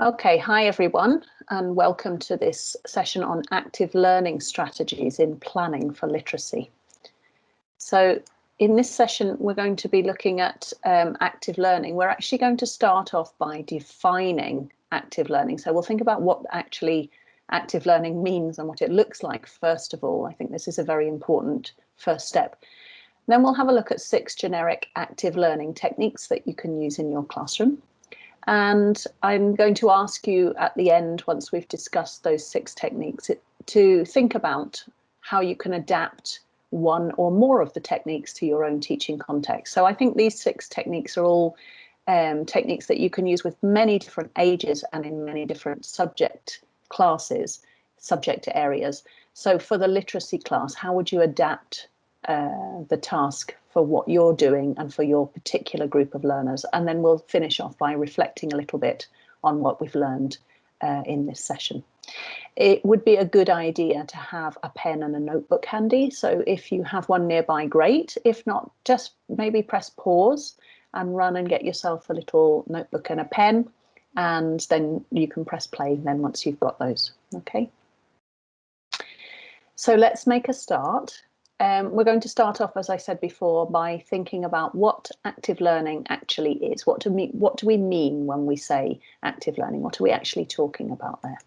Okay, hi everyone, and welcome to this session on active learning strategies in planning for literacy. So in this session, we're going to be looking at active learning. We're actually going to start off by defining active learning. So we'll think about what actually active learning means and what it looks like, first of all. I think this is a very important first step. Then we'll have a look at 6 generic active learning techniques that you can use in your classroom. And I'm going to ask you at the end, once we've discussed those 6 techniques, to think about how you can adapt one or more of the techniques to your own teaching context. So I think these 6 techniques are all techniques that you can use with many different ages and in many different subject classes, subject areas. So for the literacy class, how would you adapt the task for what you're doing and for your particular group of learners? And then we'll finish off by reflecting a little bit on what we've learned in this session. It would be a good idea to have a pen and a notebook handy. So if you have one nearby, great. If not, just maybe press pause and run and get yourself a little notebook and a pen, and then you can press play then once you've got those. Okay. So let's make a start. We're going to start off, as I said before, by thinking about what active learning actually is. What do we mean when we say active learning? What are we actually talking about there?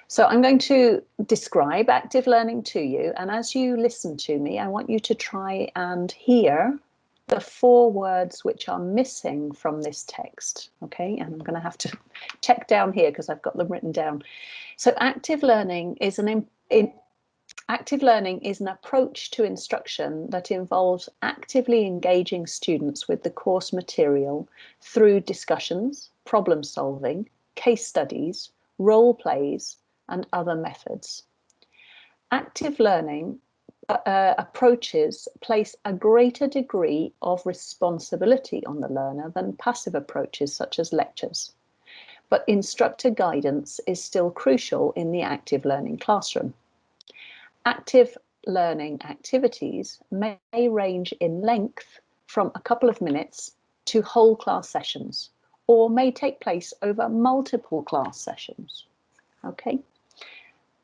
So I'm going to describe active learning to you, and as you listen to me, I want you to try and hear the 4 words which are missing from this text. Okay, and I'm going to have to check down here because I've got them written down. So active learning is Active learning is an approach to instruction that involves actively engaging students with the course material through discussions, problem solving, case studies, role plays, and other methods. Active learning approaches place a greater degree of responsibility on the learner than passive approaches such as lectures. But instructor guidance is still crucial in the active learning classroom. Active learning activities may range in length from a couple of minutes to whole class sessions, or may take place over multiple class sessions. Okay,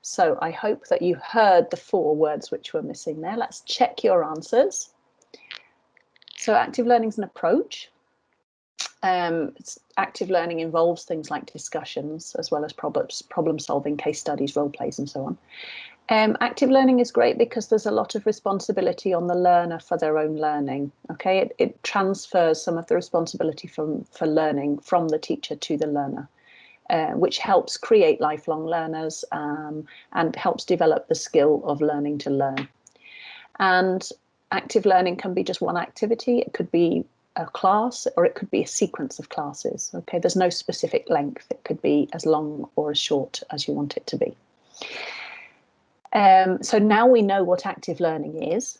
so I hope that you heard the 4 words which were missing there. Let's check your answers. So active learning is an approach. Active learning involves things like discussions as well as problem solving, case studies, role plays, and so on. Active learning is great because there's a lot of responsibility on the learner for their own learning. Okay, it transfers some of the responsibility for learning from the teacher to the learner, which helps create lifelong learners and helps develop the skill of learning to learn. And active learning can be just one activity. It could be a class, or it could be a sequence of classes. Okay, there's no specific length. It could be as long or as short as you want it to be. So now we know what active learning is.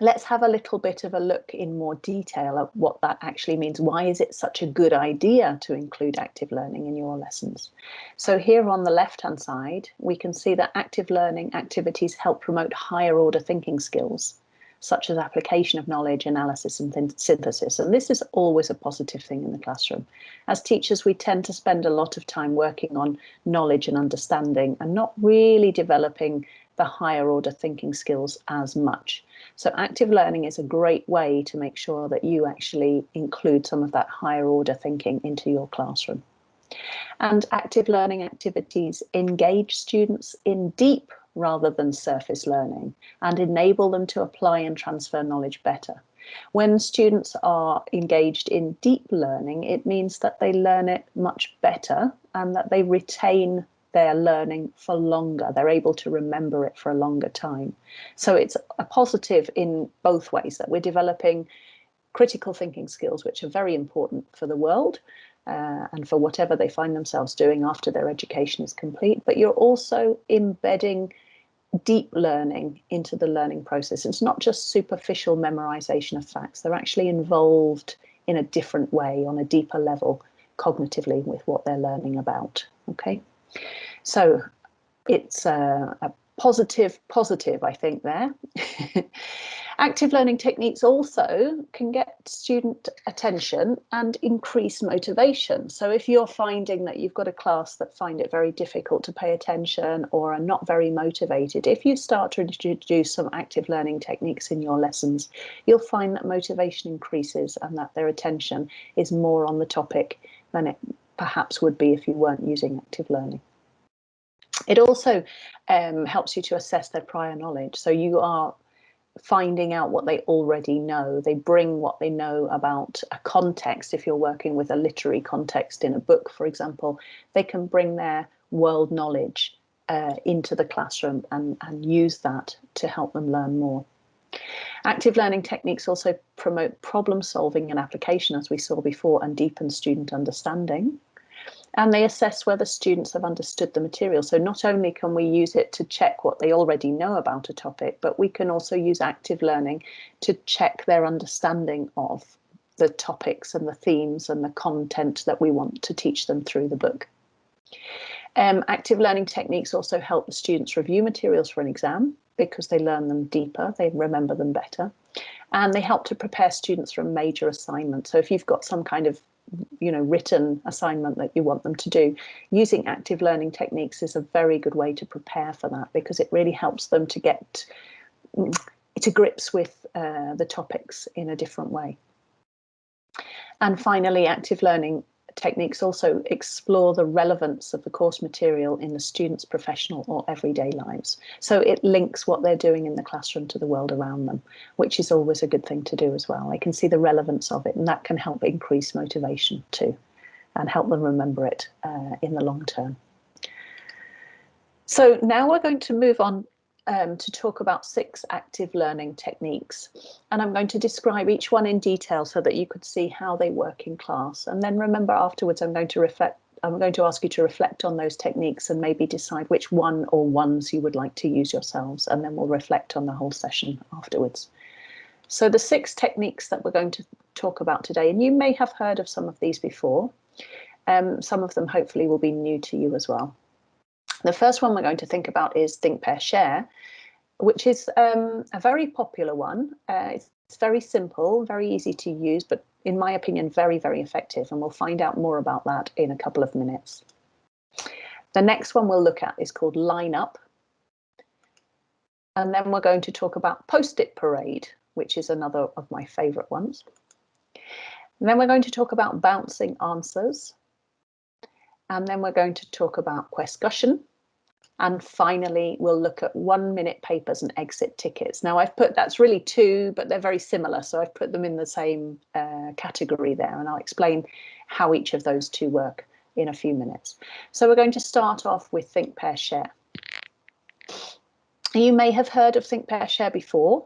Let's have a little bit of a look in more detail at what that actually means. Why is it such a good idea to include active learning in your lessons? So here on the left-hand side, we can see that active learning activities help promote higher order thinking skills, such as application of knowledge, analysis, and synthesis. And this is always a positive thing in the classroom. As teachers, we tend to spend a lot of time working on knowledge and understanding and not really developing the higher order thinking skills as much. So active learning is a great way to make sure that you actually include some of that higher order thinking into your classroom. And active learning activities engage students in deep rather than surface learning and enable them to apply and transfer knowledge better. When students are engaged in deep learning, it means that they learn it much better and that they retain their learning for longer. They're able to remember it for a longer time. So it's a positive in both ways, that we're developing critical thinking skills, which are very important for the world and for whatever they find themselves doing after their education is complete. But you're also embedding deep learning into the learning process. It's not just superficial memorization of facts. They're actually involved in a different way, on a deeper level, cognitively, with what they're learning about. Okay, so it's positive, I think there. Active learning techniques also can get student attention and increase motivation. So if you're finding that you've got a class that find it very difficult to pay attention or are not very motivated, if you start to introduce some active learning techniques in your lessons, you'll find that motivation increases and that their attention is more on the topic than it perhaps would be if you weren't using active learning. It also helps you to assess their prior knowledge. So you are finding out what they already know. They bring what they know about a context. If you're working with a literary context in a book, for example, they can bring their world knowledge into the classroom and use that to help them learn more. Active learning techniques also promote problem solving and application, as we saw before, and deepen student understanding. And they assess whether students have understood the material. So not only can we use it to check what they already know about a topic, but we can also use active learning to check their understanding of the topics and the themes and the content that we want to teach them through the book. Active learning techniques also help the students review materials for an exam because they learn them deeper, they remember them better, and they help to prepare students for a major assignment. So if you've got some kind of written assignment that you want them to do, using active learning techniques is a very good way to prepare for that, because it really helps them to get to grips with the topics in a different way. And finally, active learning techniques also explore the relevance of the course material in the students' professional or everyday lives. So it links what they're doing in the classroom to the world around them, which is always a good thing to do as well. They can see the relevance of it, and that can help increase motivation too, and help them remember it in the long term. So now we're going to move on to talk about 6 active learning techniques, and I'm going to describe each one in detail so that you could see how they work in class. And then remember, afterwards I'm going to ask you to reflect on those techniques and maybe decide which one or ones you would like to use yourselves, and then we'll reflect on the whole session afterwards. So the 6 techniques that we're going to talk about today, and you may have heard of some of these before, some of them hopefully will be new to you as well. The first one we're going to think about is Think, Pair, Share, which is a very popular one. It's very simple, very easy to use, but in my opinion, very, very effective. And we'll find out more about that in a couple of minutes. The next one we'll look at is called Line Up. And then we're going to talk about Post-it Parade, which is another of my favorite ones. And then we're going to talk about Bouncing Answers. And then we're going to talk about Quescussion. And finally, we'll look at 1-minute papers and exit tickets. Now I've put, that's really 2, but they're very similar. So I've put them in the same category there, and I'll explain how each of those 2 work in a few minutes. So we're going to start off with Think, Pair, Share. You may have heard of Think, Pair, Share before,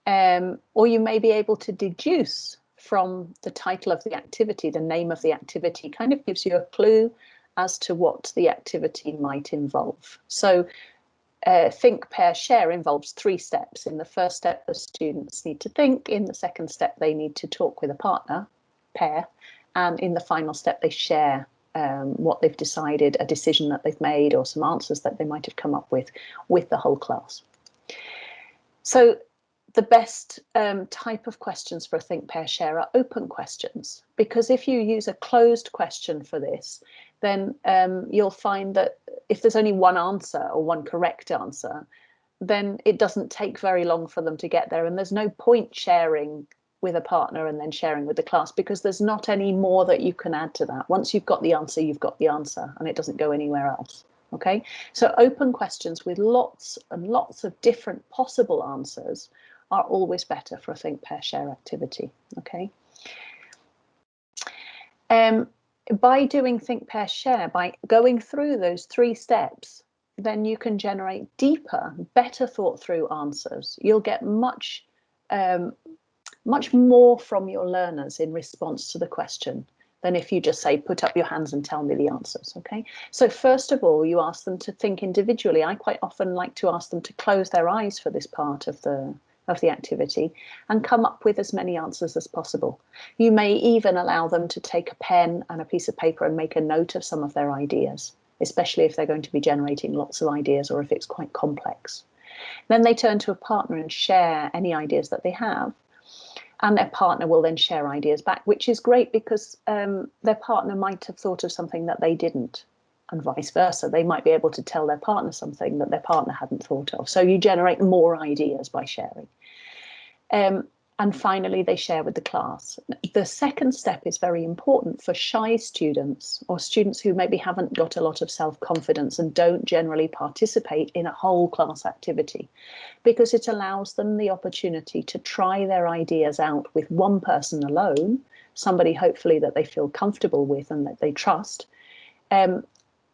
or you may be able to deduce from the title of the activity, the name of the activity kind of gives you a clue as to what the activity might involve. So Think, Pair, Share involves 3 steps. In the first step, the students need to think. In the second step, they need to talk with a partner, pair. And in the final step, they share what they've decided, a decision that they've made, or some answers that they might have come up with the whole class. So the best type of questions for a Think, Pair, Share are open questions, because if you use a closed question for this, then you'll find that if there's only one answer or one correct answer, then it doesn't take very long for them to get there. And there's no point sharing with a partner and then sharing with the class, because there's not any more that you can add to that. Once you've got the answer, you've got the answer, and it doesn't go anywhere else. Okay, so open questions with lots and lots of different possible answers are always better for a Think, Pair, Share activity. Okay. By doing Think, Pair, Share, by going through those 3 steps, then you can generate deeper, better thought through answers. You'll get much more from your learners in response to the question than if you just say, put up your hands and tell me the answers. Okay, so first of all, you ask them to think individually. I quite often like to ask them to close their eyes for this part of the activity and come up with as many answers as possible. You may even allow them to take a pen and a piece of paper and make a note of some of their ideas. especially if they're going to be generating lots of ideas or if it's quite complex. Then they turn to a partner and share any ideas that they have. And their partner will then share ideas back, which is great because their partner might have thought of something that they didn't, and vice versa. They might be able to tell their partner something that their partner hadn't thought of. So you generate more ideas by sharing. And finally, they share with the class. The second step is very important for shy students or students who maybe haven't got a lot of self-confidence and don't generally participate in a whole class activity, because it allows them the opportunity to try their ideas out with one person alone, somebody hopefully that they feel comfortable with and that they trust.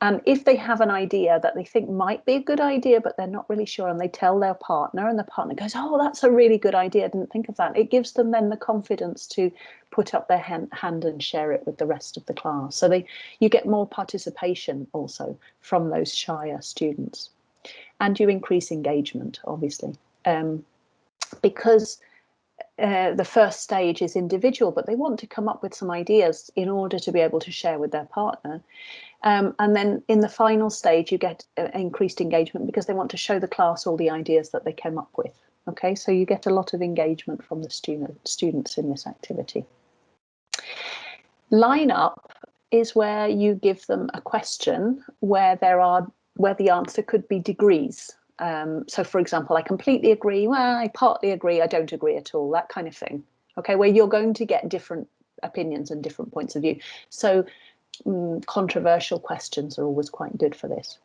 And if they have an idea that they think might be a good idea, but they're not really sure, and they tell their partner, and the partner goes, "Oh, that's a really good idea. I didn't think of that." It gives them then the confidence to put up their hand and share it with the rest of the class. So you get more participation also from those shyer students. And you increase engagement, obviously, because the first stage is individual, but they want to come up with some ideas in order to be able to share with their partner. And then in the final stage, you get increased engagement because they want to show the class all the ideas that they came up with. Okay, so you get a lot of engagement from the students in this activity. Line up is where you give them a question where the answer could be degrees. So, for example, I completely agree. Well, I partly agree. I don't agree at all. That kind of thing. Okay, where you're going to get different opinions and different points of view. So controversial questions are always quite good for this.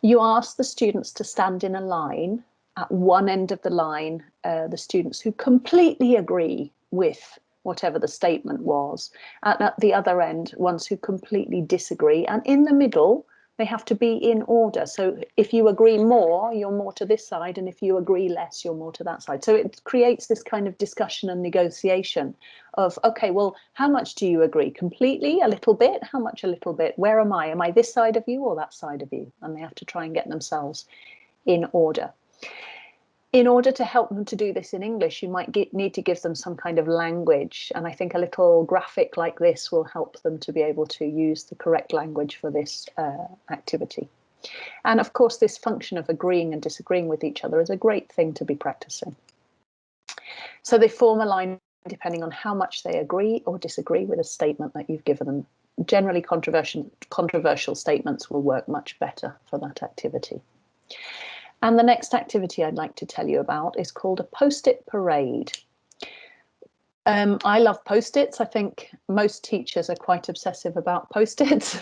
You ask the students to stand in a line. At one end of the line, the students who completely agree with whatever the statement was, and at the other end, ones who completely disagree, and in the middle, they have to be in order. So if you agree more, you're more to this side, and if you agree less, you're more to that side. So it creates this kind of discussion and negotiation of, okay, well, how much do you agree? Completely? A little bit? How much a little bit? Where am I? Am I this side of you or that side of you? And they have to try and get themselves in order. In order to help them to do this in English, you might need to give them some kind of language. And I think a little graphic like this will help them to be able to use the correct language for this activity. And of course, this function of agreeing and disagreeing with each other is a great thing to be practicing. So they form a line depending on how much they agree or disagree with a statement that you've given them. Generally, controversial statements will work much better for that activity. And the next activity I'd like to tell you about is called a Post-it parade. I love Post-its. I think most teachers are quite obsessive about Post-its,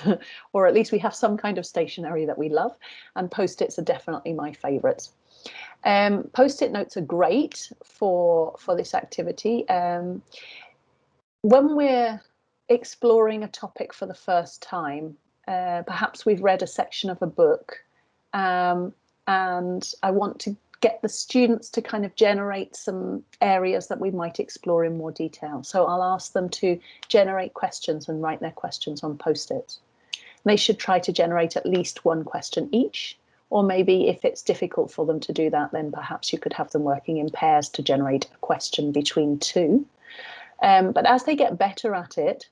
or at least we have some kind of stationery that we love, and Post-its are definitely my favourites. Post-it notes are great for this activity. When we're exploring a topic for the first time, perhaps we've read a section of a book, and I want to get the students to kind of generate some areas that we might explore in more detail. So I'll ask them to generate questions and write their questions on Post-its. They should try to generate at least one question each, or maybe if it's difficult for them to do that, then perhaps you could have them working in pairs to generate a question between two. But as they get better at it,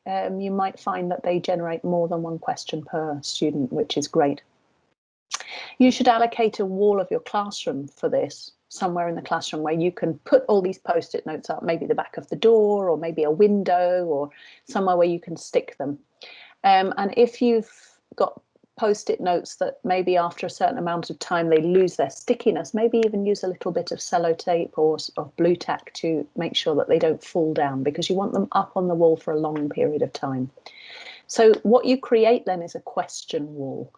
you might find that they generate more than one question per student, which is great. You should allocate a wall of your classroom for this, somewhere in the classroom where you can put all these Post-it notes up, maybe the back of the door or maybe a window or somewhere where you can stick them. And if you've got Post-it notes that maybe after a certain amount of time they lose their stickiness, maybe even use a little bit of sellotape or blue tack to make sure that they don't fall down, because you want them up on the wall for a long period of time. So what you create then is a question wall.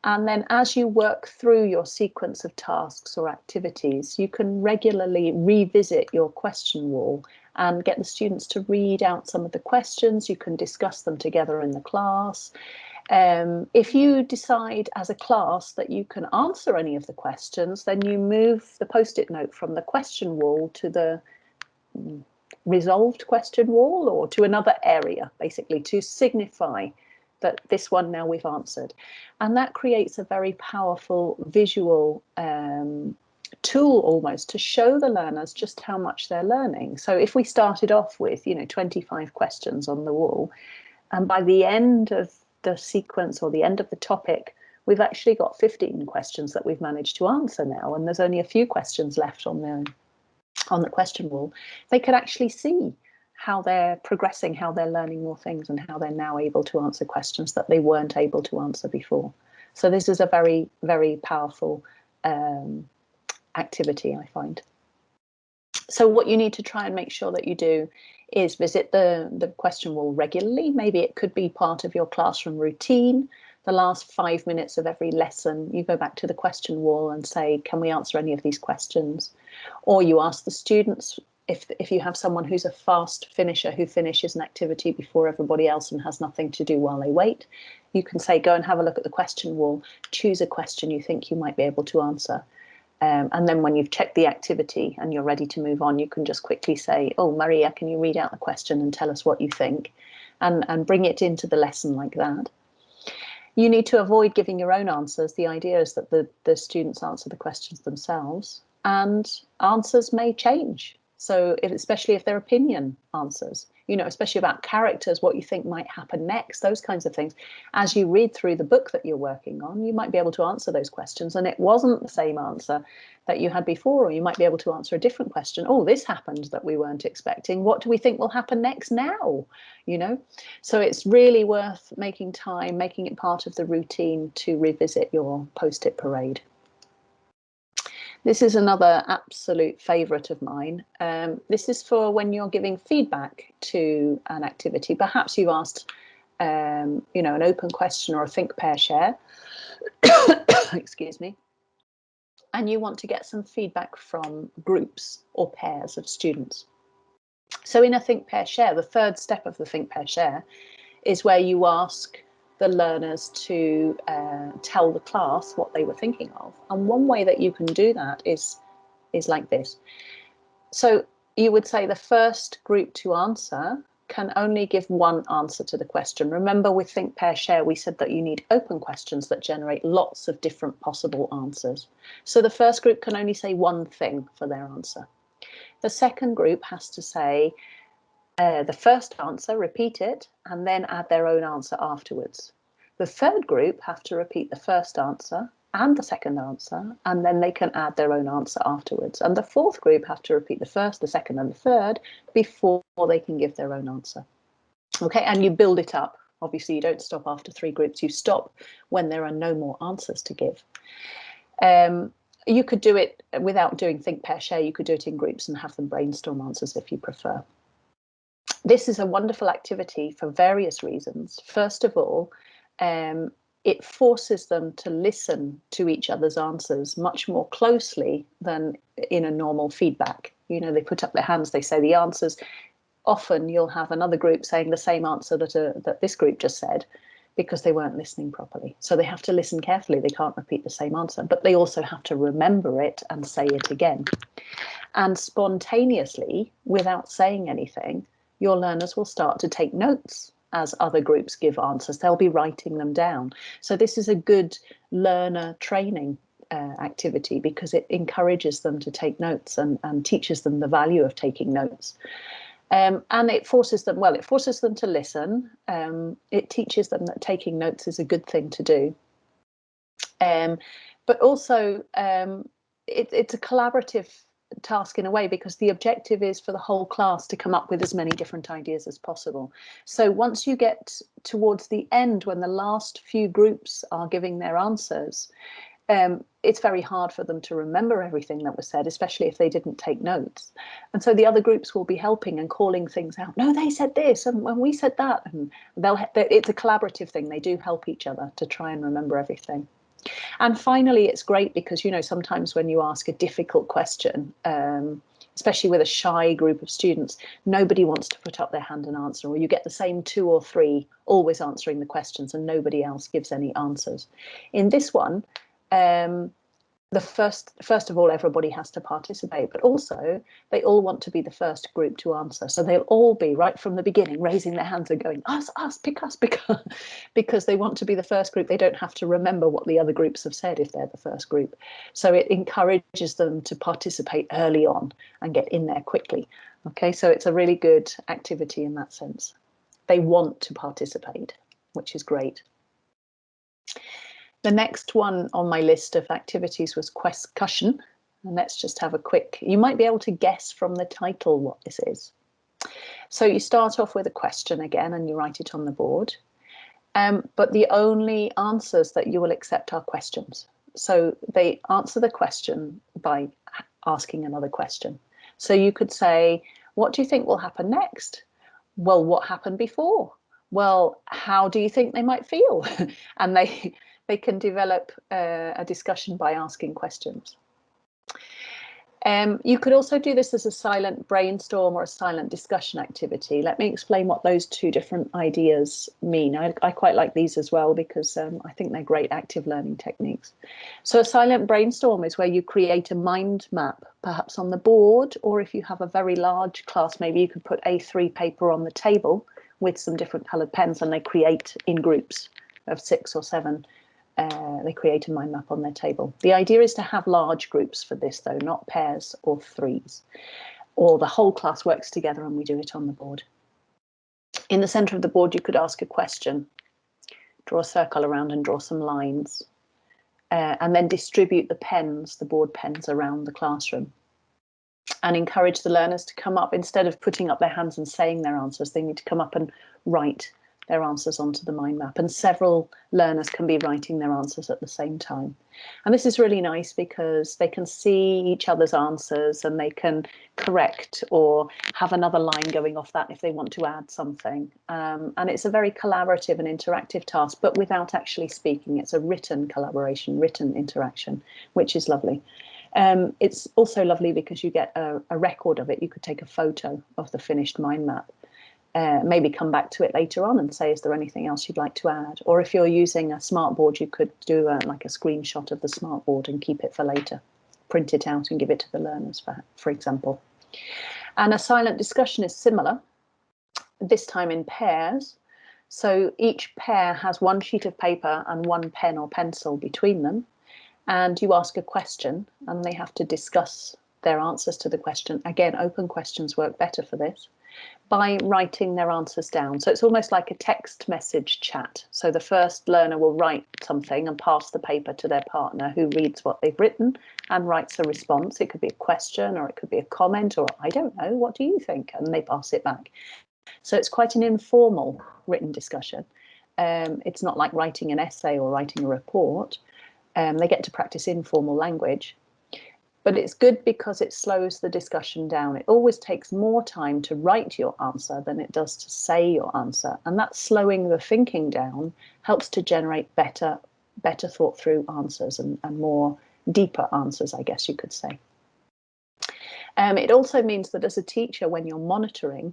And then as you work through your sequence of tasks or activities, you can regularly revisit your question wall and get the students to read out some of the questions. You can discuss them together in the class. If you decide as a class that you can answer any of the questions, then you move the Post-it note from the question wall to the resolved question wall, or to another area, basically, to signify that this one now we've answered. And that creates a very powerful visual tool almost to show the learners just how much they're learning. So if we started off with 25 questions on the wall, and by the end of the sequence or the end of the topic, we've actually got 15 questions that we've managed to answer now, and there's only a few questions left on the question wall. They could actually see how they're progressing, how they're learning more things, and how they're now able to answer questions that they weren't able to answer before. So this is a very, very powerful activity, I find. So what you need to try and make sure that you do is visit the question wall regularly. Maybe it could be part of your classroom routine. The last 5 minutes of every lesson, you go back to the question wall and say, can we answer any of these questions? Or you ask the students, if you have someone who's a fast finisher, who finishes an activity before everybody else and has nothing to do while they wait, you can say, go and have a look at the question wall, choose a question you think you might be able to answer. And then when you've checked the activity and you're ready to move on, you can just quickly say, oh, Maria, can you read out the question and tell us what you think? And bring it into the lesson like that. You need to avoid giving your own answers. The idea is that the students answer the questions themselves, and answers may change. So especially if they're opinion answers, especially about characters, what you think might happen next, those kinds of things. As you read through the book that you're working on, you might be able to answer those questions, and it wasn't the same answer that you had before, or you might be able to answer a different question. Oh, this happened that we weren't expecting. What do we think will happen next now? So it's really worth making time, making it part of the routine to revisit your post-it parade. This is another absolute favourite of mine. This is for when you're giving feedback to an activity. Perhaps you've asked, an open question or a think, pair, share. Excuse me. And you want to get some feedback from groups or pairs of students. So in a think, pair, share, the third step of the think, pair, share is where you ask the learners to tell the class what they were thinking of. And one way that you can do that is like this. So you would say the first group to answer can only give one answer to the question. Remember, with think, pair, share, we said that you need open questions that generate lots of different possible answers. So the first group can only say one thing for their answer. The second group has to say the first answer, repeat it, and then add their own answer afterwards. The third group have to repeat the first answer and the second answer, and then they can add their own answer afterwards. And the fourth group have to repeat the first, the second, and the third before they can give their own answer. Okay, and you build it up. Obviously, you don't stop after 3 groups. You stop when there are no more answers to give. You could do it without doing think, pair, share. You could do it in groups and have them brainstorm answers if you prefer. This is a wonderful activity for various reasons. First of all, it forces them to listen to each other's answers much more closely than in a normal feedback. They put up their hands, they say the answers. Often you'll have another group saying the same answer that this group just said, because they weren't listening properly. So they have to listen carefully. They can't repeat the same answer, but they also have to remember it and say it again. And spontaneously, without saying anything, your learners will start to take notes as other groups give answers. They'll be writing them down. So this is a good learner training activity, because it encourages them to take notes and teaches them the value of taking notes. And it forces them to listen. It teaches them that taking notes is a good thing to do. But also it's a collaborative task in a way, because the objective is for the whole class to come up with as many different ideas as possible. So once you get towards the end, when the last few groups are giving their answers, it's very hard for them to remember everything that was said, especially if they didn't take notes. And so the other groups will be helping and calling things out. No, they said this, and when we said that, and it's a collaborative thing. They do help each other to try and remember everything. And finally, it's great because, sometimes when you ask a difficult question, especially with a shy group of students, nobody wants to put up their hand and answer, or you get the same 2 or 3 always answering the questions and nobody else gives any answers. In this one, the first of all, everybody has to participate, but also they all want to be the first group to answer. So they'll all be right from the beginning raising their hands and going, us, pick us, because they want to be the first group. They don't have to remember what the other groups have said if they're the first group. So it encourages them to participate early on and get in there quickly. Okay, so it's a really good activity in that sense. They want to participate. which is great. The next one on my list of activities was Questcussion. And let's just have a quick, you might be able to guess from the title what this is. So you start off with a question again and you write it on the board. But the only answers that you will accept are questions. So they answer the question by asking another question. So you could say, what do you think will happen next? Well, what happened before? Well, how do you think they might feel? And they can develop a discussion by asking questions. You could also do this as a silent brainstorm or a silent discussion activity. Let me explain what those two different ideas mean. I quite like these as well because I think they're great active learning techniques. So a silent brainstorm is where you create a mind map, perhaps on the board, or if you have a very large class, maybe you could put A3 paper on the table with some different coloured pens, and they create in groups of 6 or 7. They create a mind map on their table. The idea is to have large groups for this, though, not pairs or threes. Or the whole class works together and we do it on the board. In the centre of the board, you could ask a question, draw a circle around and draw some lines, and then distribute the pens, the board pens, around the classroom. And encourage the learners to come up, instead of putting up their hands and saying their answers, they need to come up and write their answers onto the mind map, and several learners can be writing their answers at the same time. And this is really nice because they can see each other's answers and they can correct or have another line going off that if they want to add something. And it's a very collaborative and interactive task, but without actually speaking. It's a written collaboration, written interaction, which is lovely. It's also lovely because you get a record of it. You could take a photo of the finished mind map. Maybe come back to it later on and say, is there anything else you'd like to add? Or if you're using a smartboard, you could do like a screenshot of the smartboard and keep it for later, print it out and give it to the learners, for example. And a silent discussion is similar, this time in pairs. So each pair has one sheet of paper and one pen or pencil between them. And you ask a question and they have to discuss their answers to the question. Again, open questions work better for this, by writing their answers down. So it's almost like a text message chat. So the first learner will write something and pass the paper to their partner, who reads what they've written and writes a response. It could be a question or it could be a comment or, I don't know, what do you think? And they pass it back. So it's quite an informal written discussion. It's not like writing an essay or writing a report. They get to practice informal language. But it's good because it slows the discussion down. It always takes more time to write your answer than it does to say your answer. And that slowing the thinking down helps to generate better thought through answers and more deeper answers, I guess you could say. It also means that as a teacher, when you're monitoring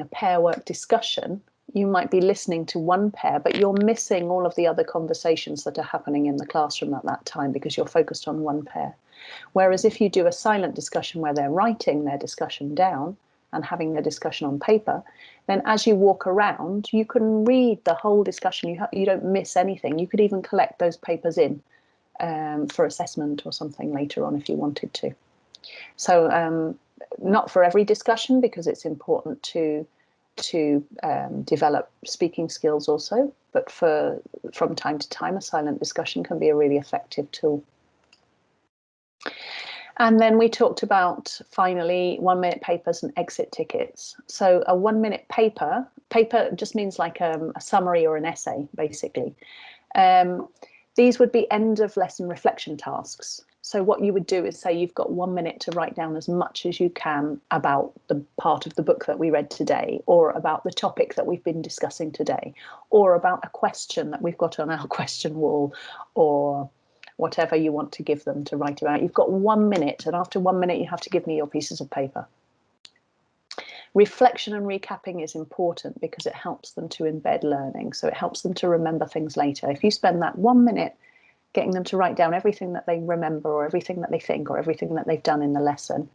a pair work discussion, you might be listening to one pair, but you're missing all of the other conversations that are happening in the classroom at that time because you're focused on one pair. Whereas if you do a silent discussion where they're writing their discussion down and having their discussion on paper, then as you walk around, you can read the whole discussion. You don't miss anything. You could even collect those papers in for assessment or something later on if you wanted to. So not for every discussion, because it's important to develop speaking skills also, but from time to time a silent discussion can be a really effective tool. And then we talked about, finally, 1 minute papers and exit tickets. So a 1 minute paper just means like a summary or an essay, basically. These would be end of lesson reflection tasks. So what you would do is say you've got 1 minute to write down as much as you can about the part of the book that we read today, or about the topic that we've been discussing today, or about a question that we've got on our question wall, or whatever you want to give them to write about. You've got 1 minute, and after 1 minute you have to give me your pieces of paper. Reflection and recapping is important because it helps them to embed learning. So it helps them to remember things later. If you spend that 1 minute getting them to write down everything that they remember or everything that they think or everything that they've done in the lesson,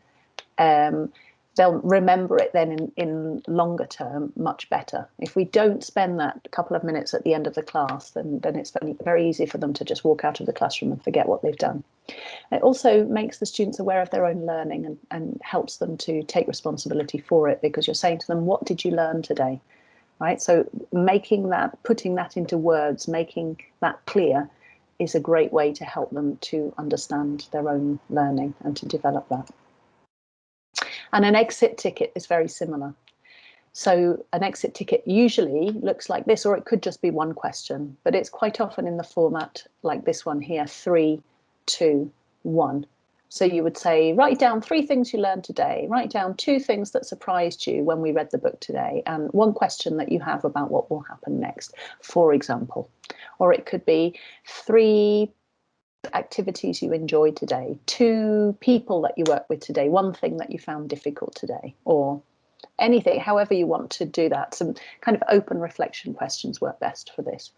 they'll remember it then in longer term much better. If we don't spend that couple of minutes at the end of the class, then it's very easy for them to just walk out of the classroom and forget what they've done. It also makes the students aware of their own learning and helps them to take responsibility for it, because you're saying to them, what did you learn today? right? So making that, putting that into words, making that clear is a great way to help them to understand their own learning and to develop that. And an exit ticket is very similar. So an exit ticket usually looks like this, or it could just be one question, but it's quite often in the format like this one here, 3, 2, 1. So you would say, write down 3 things you learned today, write down 2 things that surprised you when we read the book today, and 1 question that you have about what will happen next, for example. Or it could be 3 activities you enjoyed today, 2 people that you worked with today, 1 thing that you found difficult today, or anything, however you want to do that. Some kind of open reflection questions work best for this.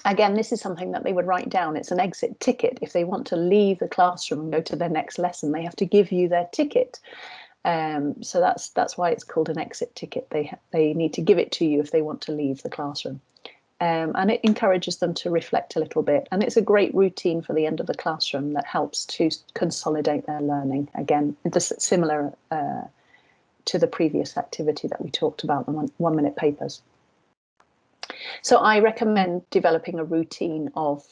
Again, this is something that they would write down. It's an exit ticket. If they want to leave the classroom and go to their next lesson, they have to give you their ticket. So that's why it's called an exit ticket. They need to give it to you if they want to leave the classroom. And it encourages them to reflect a little bit. And it's a great routine for the end of the classroom that helps to consolidate their learning. Again, it's similar to the previous activity that we talked about, the 1-minute papers. So I recommend developing a routine of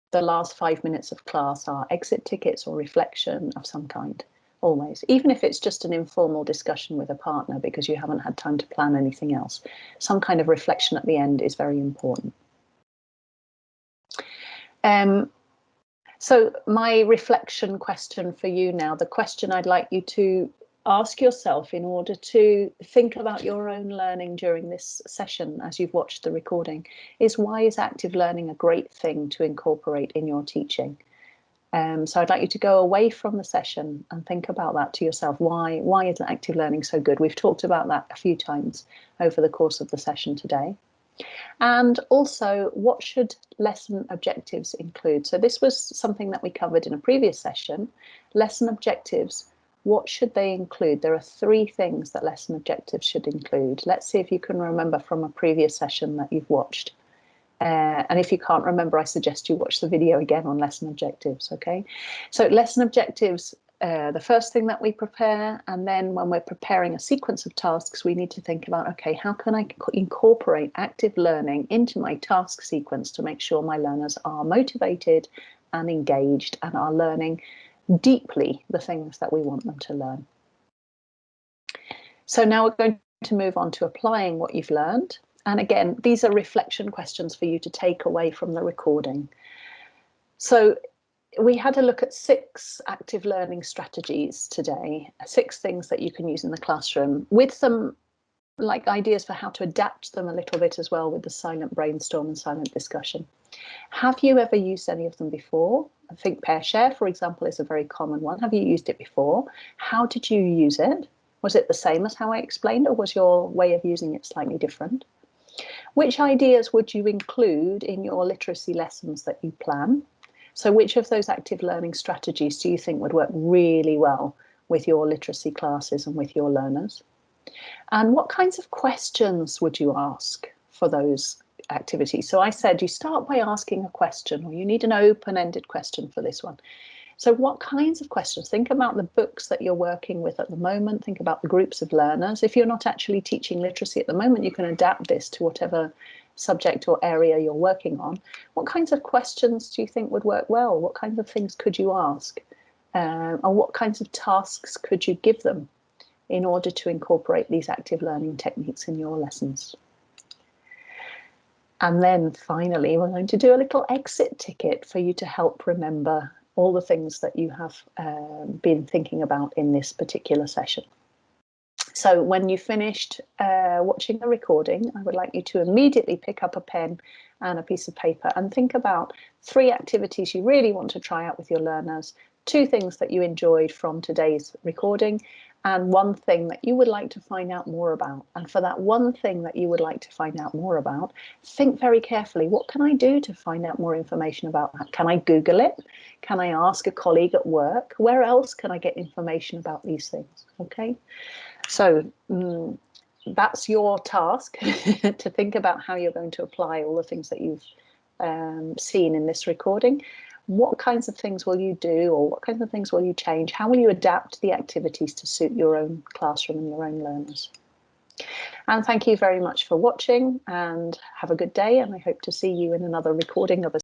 the last 5 minutes of class are exit tickets or reflection of some kind, always, even if it's just an informal discussion with a partner because you haven't had time to plan anything else. Some kind of reflection at the end is very important. So my reflection question for you now, the question I'd like you to ask yourself in order to think about your own learning during this session as you've watched the recording is, why is active learning a great thing to incorporate in your teaching? So I'd like you to go away from the session and think about that to yourself. Why is active learning so good? We've talked about that a few times over the course of the session today. And also, what should lesson objectives include? So this was something that we covered in a previous session. Lesson objectives, what should they include? There are 3 things that lesson objectives should include. Let's see if you can remember from a previous session that you've watched. And if you can't remember, I suggest you watch the video again on lesson objectives, okay? So lesson objectives, the first thing that we prepare, and then when we're preparing a sequence of tasks, we need to think about, okay, how can I incorporate active learning into my task sequence to make sure my learners are motivated and engaged and are learning deeply the things that we want them to learn. So now we're going to move on to applying what you've learned. And again, these are reflection questions for you to take away from the recording. So we had a look at 6 active learning strategies today, 6 things that you can use in the classroom, with some like ideas for how to adapt them a little bit as well with the silent brainstorm and silent discussion. Have you ever used any of them before? I think pair share, for example, is a very common one. Have you used it before? How did you use it? Was it the same as how I explained, or was your way of using it slightly different? Which ideas would you include in your literacy lessons that you plan? So which of those active learning strategies do you think would work really well with your literacy classes and with your learners? And what kinds of questions would you ask for those activities? So I said you start by asking a question, or you need an open-ended question for this one. So what kinds of questions? Think about the books that you're working with at the moment. Think about the groups of learners. If you're not actually teaching literacy at the moment, you can adapt this to whatever subject or area you're working on. What kinds of questions do you think would work well? What kinds of things could you ask? And what kinds of tasks could you give them in order to incorporate these active learning techniques in your lessons? And then finally, we're going to do a little exit ticket for you to help remember all the things that you have been thinking about in this particular session. So when you finished watching the recording, I would like you to immediately pick up a pen and a piece of paper and think about 3 activities you really want to try out with your learners, 2 things that you enjoyed from today's recording, and 1 thing that you would like to find out more about. And for that 1 thing that you would like to find out more about, think very carefully, what can I do to find out more information about that? Can I Google it? Can I ask a colleague at work? Where else can I get information about these things? Okay, so that's your task to think about how you're going to apply all the things that you've seen in this recording. What kinds of things will you do, or what kinds of things will you change? How will you adapt the activities to suit your own classroom and your own learners? And thank you very much for watching, and have a good day, and I hope to see you in another recording of a